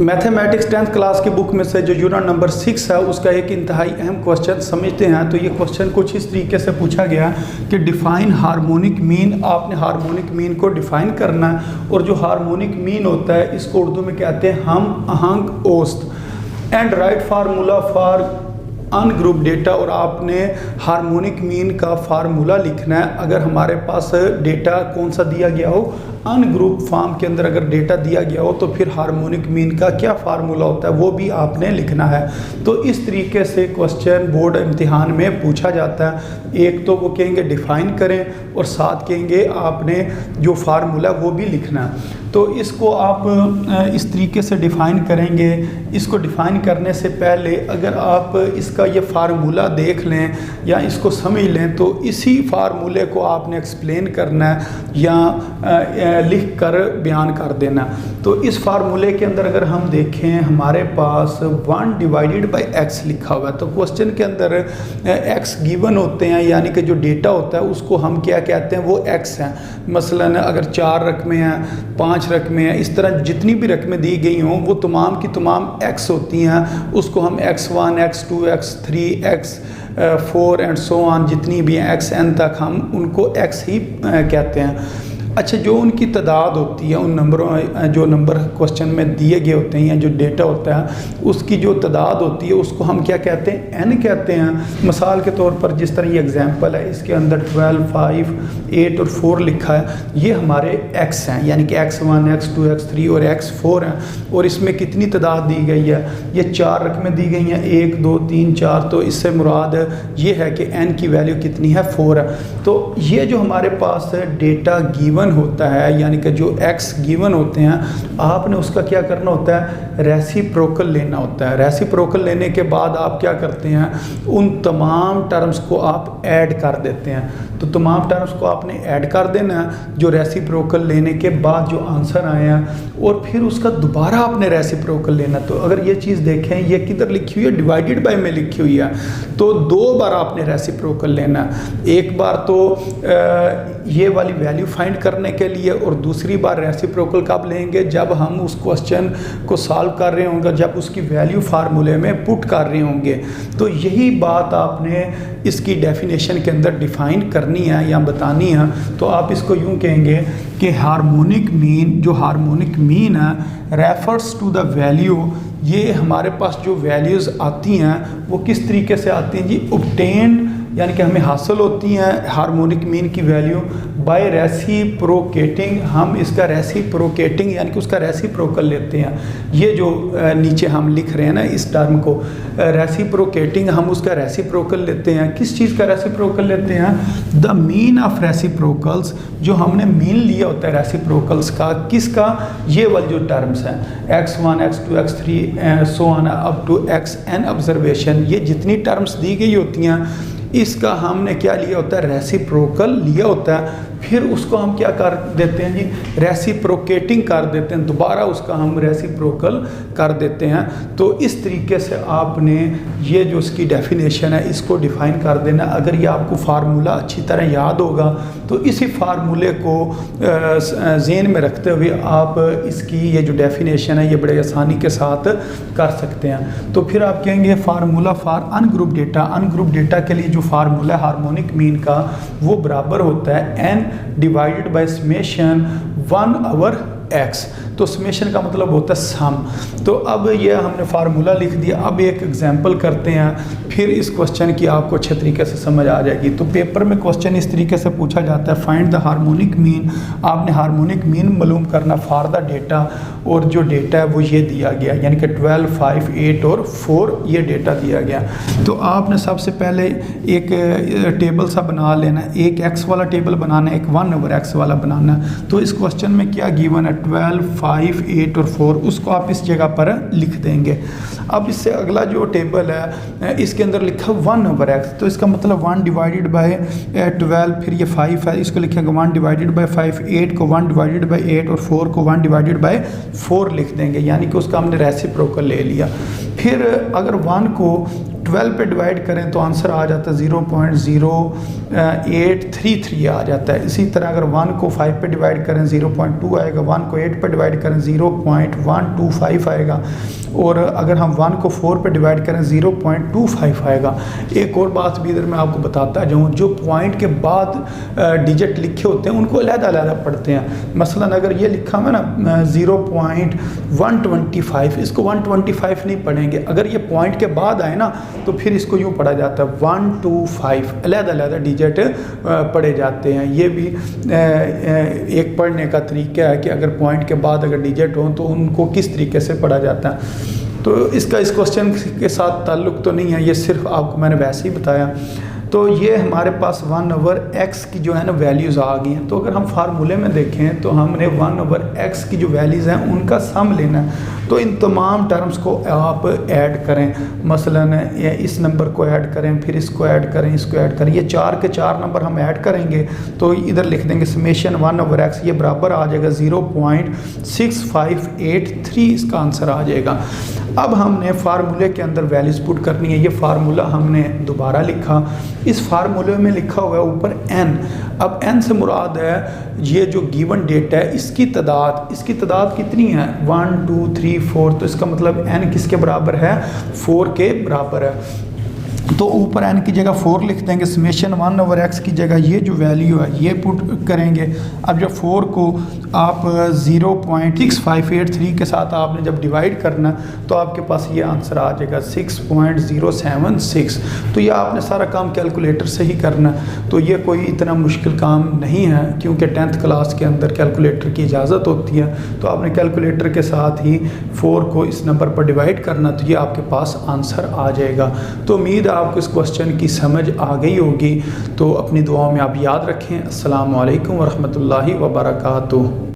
Mathematics 10th class की book में से जो यूनिट नंबर 6 है उसका एक इंतहाई अहम क्वेश्चन समझते हैं। तो ये क्वेश्चन कुछ इस तरीके से पूछा गया कि डिफ़ाइन हार्मोनिक मीन। आपने हार्मोनिक मीन को डिफ़ाइन करना है और जो हार्मोनिक मीन होता है इसको उर्दू में कहते हैं हम आहंग औसत। And right formula for ungroup data. और आपने हार्मोनिक मीन का फार्मूला लिखना है। अगर हमारे पास डेटा कौन सा दिया गया हो, अनग्रुप फॉर्म के अंदर अगर डेटा दिया गया हो तो फिर हार्मोनिक मीन का क्या फार्मूला होता है वो भी आपने लिखना है। तो इस तरीके से क्वेश्चन बोर्ड इम्तिहान में पूछा जाता है। एक तो वो कहेंगे डिफ़ाइन करें और साथ कहेंगे आपने जो फार्मूला वो भी लिखना है। तो इसको आप इस तरीके से डिफ़ाइन करेंगे। इसको डिफ़ाइन करने से पहले अगर आप इसका ये फार्मूला देख लें या इसको समझ लें तो इसी फार्मूले को आपने एक्सप्लेन करना है या लिख कर बयान कर देना। तो इस फार्मूले के अंदर अगर हम देखें हमारे पास 1 डिवाइडेड बाई x लिखा हुआ है। तो क्वेश्चन के अंदर x गिवन होते हैं यानी कि जो डेटा होता है उसको हम क्या कहते हैं, वो x हैं। मसलन अगर 4 रकमें हैं, 5 रकमें हैं, इस तरह जितनी भी रकमें दी गई हों वो तमाम की तमाम x होती हैं। उसको हम x1 x2 x3 x4 and so on जितनी भी हैं xn तक हम उनको x ही कहते हैं। अच्छा, जो उनकी तादाद होती है उन नंबरों जो नंबर क्वेश्चन में दिए गए होते हैं या जो डेटा होता है उसकी जो तादाद होती है उसको हम क्या कहते हैं, n कहते हैं। मिसाल के तौर पर जिस तरह ये एग्जांपल है इसके अंदर 12 5 8 और 4 लिखा है, ये हमारे x हैं यानी कि x1 x2 x3 और x4 हैं। और इसमें कितनी तादाद दी गई है, ये 4 रकमें दी गई हैं 1 2 3 4। तो इससे मुराद ये है कि n की वैल्यू कितनी है, 4 है। तो ये जो हमारे पास डेटा गिवन होता है यानी कि जो x गिवन होते हैं आपने उसका क्या करना होता है, रेसिप्रोकल लेना होता है। रेसिप्रोकल लेने के बाद आप क्या करते हैं, उन तमाम टर्म्स को आप ऐड कर देते हैं। तो तमाम टर्म्स को आपने ऐड कर देना है जो रेसिप्रोकल लेने के बाद जो आंसर आए हैं, और फिर उसका दोबारा आपने रेसिप्रोकल लेना। तो अगर ये चीज़ देखें ये किधर लिखी हुई है, डिवाइडेड बाय में लिखी हुई है। तो 2 बार आपने रेसिप्रोकल लेना है। एक बार तो ये वाली वैल्यू फाइंड करने के लिए और दूसरी बार रेसिप्रोकल कब लेंगे, जब हम उस क्वेश्चन को सॉल्व कर रहे होंगे, जब उसकी वैल्यू फार्मूले में पुट कर रहे होंगे। तो यही बात आपने इसकी डेफिनेशन के अंदर डिफ़ाइन करनी है या बतानी है। तो आप इसको यूँ कहेंगे कि हार्मोनिक मीन, जो हार्मोनिक मीन है रेफर्स टू द वैल्यू। ये हमारे पास जो वैल्यूज़ आती हैं वो किस तरीके से आती हैं जी, ऑब्टेन्ड यानी कि हमें हासिल होती हैं हार्मोनिक मीन की वैल्यू बाय रेसिप्रोकेटिंग। हम इसका रेसिप्रोकेटिंग यानी कि उसका रेसिप्रोकल लेते हैं। ये जो नीचे हम लिख रहे हैं ना इस टर्म को, रेसिप्रोकेटिंग, हम उसका रेसिप्रोकल लेते हैं। किस चीज़ का रेसिप्रोकल लेते हैं, द मीन ऑफ रेसिप्रोकल्स। जो हमने मीन लिया होता है रेसिप्रोकल्स का, किसका, ये वाले जो टर्म्स हैं x1 x2 x3 so on up to xn observation, ये जितनी टर्म्स दी गई होती हैं इसका हमने क्या लिया होता है, रेसिप्रोकल लिया होता है। फिर उसको हम क्या कर देते हैं जी, रेसिप्रोकेटिंग कर देते हैं, दोबारा उसका हम रेसिप्रोकल कर देते हैं। तो इस तरीके से आपने ये जो इसकी डेफिनेशन है इसको डिफ़ाइन कर देना। अगर ये आपको फार्मूला अच्छी तरह याद होगा तो इसी फार्मूले को ज़हन में रखते हुए आप इसकी ये जो डेफिनेशन है ये बड़े आसानी के साथ कर सकते हैं। तो फिर आप कहेंगे formula for ungroup data. Ungroup data के लिए जो फार्मूला हार्मोनिक मीन का वो बराबर होता है n divided by summation 1/x। तो समेशन का मतलब होता है सम। तो अब ये हमने फार्मूला लिख दिया। अब एक एग्जांपल करते हैं, फिर इस क्वेश्चन की आपको अच्छे तरीके से समझ आ जाएगी। तो पेपर में क्वेश्चन इस तरीके से पूछा जाता है, फाइंड द हार्मोनिक मीन। आपने हार्मोनिक मीन मालूम करना फॉर द डेटा, और जो डेटा है वो ये दिया गया यानी कि 12 5 8 और 4 ये डेटा दिया गया। तो आपने सबसे पहले एक टेबल सा बना लेना, एक x वाला टेबल बनाना है, एक 1/x वाला बनाना है। तो इस क्वेश्चन में क्या गिवन है, 12 5 8 और 4, उसको आप इस जगह पर लिख देंगे। अब इससे अगला जो टेबल है इसके अंदर लिखा 1/x, तो इसका मतलब 1 डिवाइडेड बाय 12, फिर ये 5 है, इसको लिखेंगे 1 डिवाइडेड बाय 5, 8 को 1 डिवाइडेड बाय 8 और 4 को 1 डिवाइडेड बाय 4 लिख देंगे, यानी कि उसका हमने रेसिप्रोकल ले लिया। फिर अगर 1 को 12 पे डिवाइड करें तो आंसर आ जाता है 0.0833 आ जाता है। इसी तरह अगर 1 को 5 पे डिवाइड करें 0.2 आएगा, 1 को 8 पे डिवाइड करें 0.125 आएगा, और अगर हम 1 को 4 पे डिवाइड करें 0.25 आएगा। एक और बात भी इधर मैं आपको बताता जाऊँ, जो पॉइंट के बाद डिजिट लिखे होते हैं उनको अलग-अलग पढ़ते हैं। मसलन अगर ये लिखा हुआ ना 0.125, इसको 125 नहीं पढ़ेंगे, अगर ये पॉइंट के बाद आए ना तो फिर इसको यूँ पढ़ा जाता है 125, अलग-अलग डिजिट पढ़े जाते हैं। ये भी एक पढ़ने का तरीका है कि अगर पॉइंट के बाद अगर डिजिट हो तो उनको किस तरीके से पढ़ा जाता है। तो इसका इस क्वेश्चन के साथ ताल्लुक़ तो नहीं है, ये सिर्फ आपको मैंने वैसे ही बताया। तो ये हमारे पास 1/x की जो है ना वैल्यूज़ आ गई हैं। तो अगर हम फार्मूले में देखें तो हमने 1/x की जो वैल्यूज़ हैं उनका सम लेना है। तो इन तमाम टर्म्स को आप ऐड करें, मसलन इस नंबर को ऐड करें, फिर इसको ऐड करें, इसको ऐड करें, ये 4 के 4 नंबर हम ऐड करेंगे तो इधर लिख देंगे समेशन 1/x, ये बराबर आ जाएगा 0.6583, इसका आंसर आ जाएगा। अब हमने फार्मूले के अंदर वैल्यूज़ पुट करनी है। ये फार्मूला हमने दोबारा लिखा, इस फार्मूले में लिखा हुआ है ऊपर n। अब n से मुराद है ये जो गिवन डेटा है इसकी तादाद कितनी है 1 2 3 4, तो इसका मतलब n किसके बराबर है 4 के बराबर है। तो ऊपर n की जगह 4 लिख देंगे, समेशन 1/x की जगह ये जो वैल्यू है ये पुट करेंगे। अब जब 4 को आप 0.6583 के साथ आपने जब डिवाइड करना तो आपके पास ये आंसर आ जाएगा 6.076। तो ये आपने सारा काम कैलकुलेटर से ही करना, तो ये कोई इतना मुश्किल काम नहीं है क्योंकि 10th क्लास के अंदर कैलकुलेटर की इजाज़त होती है। तो आपने कैलकुलेटर के साथ ही 4 को इस नंबर पर डिवाइड करना, तो ये आपके पास आंसर आ जाएगा। तो उम्मीद आपको इस क्वेश्चन की समझ आ गई होगी। तो अपनी दुआओं में आप याद रखें। अस्सलामु अलैकुम वरहमतुल्लाहि वबरकातुहू।